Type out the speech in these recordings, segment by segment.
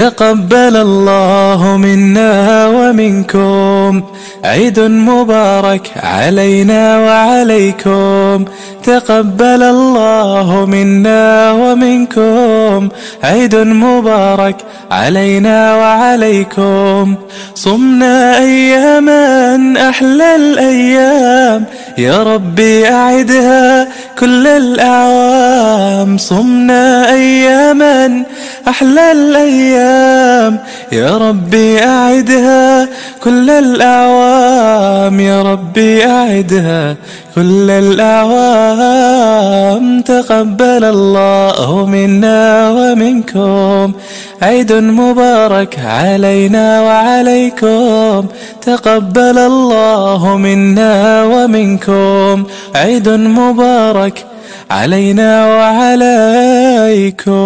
تقبل الله منا ومنكم عيد مبارك علينا وعليكم. تقبل الله منا ومنكم عيد مبارك علينا وعليكم. صمنا أياما أحلى الأيام يا ربي أعدها كل الأعوام. صمنا أياما أحلى الأيام يا ربي أعدها كل الأعوام. يا ربي أعدها كل الأعوام. تقبل الله منا ومنكم عيد مبارك علينا وعليكم. تقبل الله منا ومنكم عيد مبارك علينا وعليكم.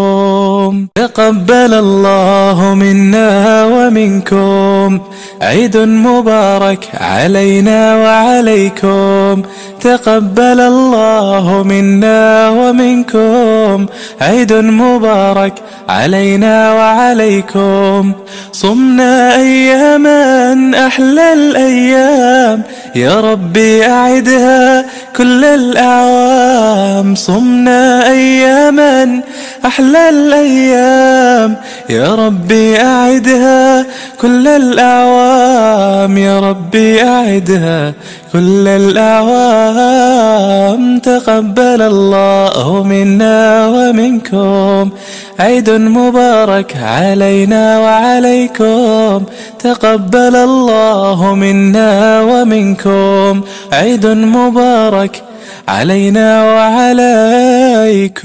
تقبل الله منا ومنكم عيد مبارك علينا وعليكم. تقبل الله منا ومنكم عيد مبارك علينا وعليكم. صمنا أياما أحلى الأيام يا ربي أعدها كل الأعوام. صمنا أياما أحلى الأيام يا ربي أعدها كل الأعوام. يا ربي أعدها كل الأعوام. تقبل الله منا ومنكم عيد مبارك علينا وعليكم. تقبل الله منا ومنكم عيد مبارك علينا وعليكم.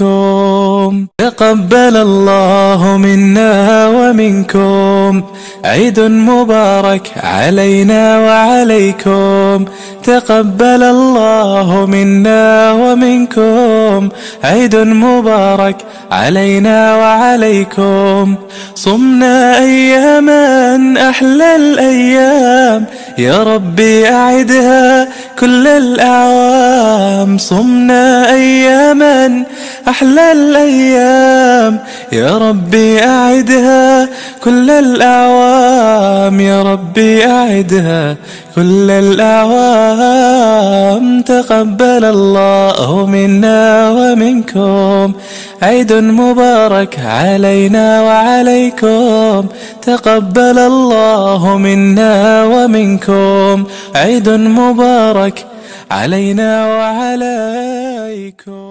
تقبل الله منا ومنكم عيد مبارك علينا وعليكم. تقبل الله منا ومنكم عيد مبارك علينا وعليكم. صمنا أياما أحلى الأيام يا ربي أعدها كل الأعوام. صمنا أياما أحلى الأيام يا ربي أعدها كل الأعوام. يا ربي أعدها كل الأعوام. تقبل الله منا ومنكم عيد مبارك علينا وعليكم. تقبل الله منا ومنكم عيد مبارك علينا وعليكم.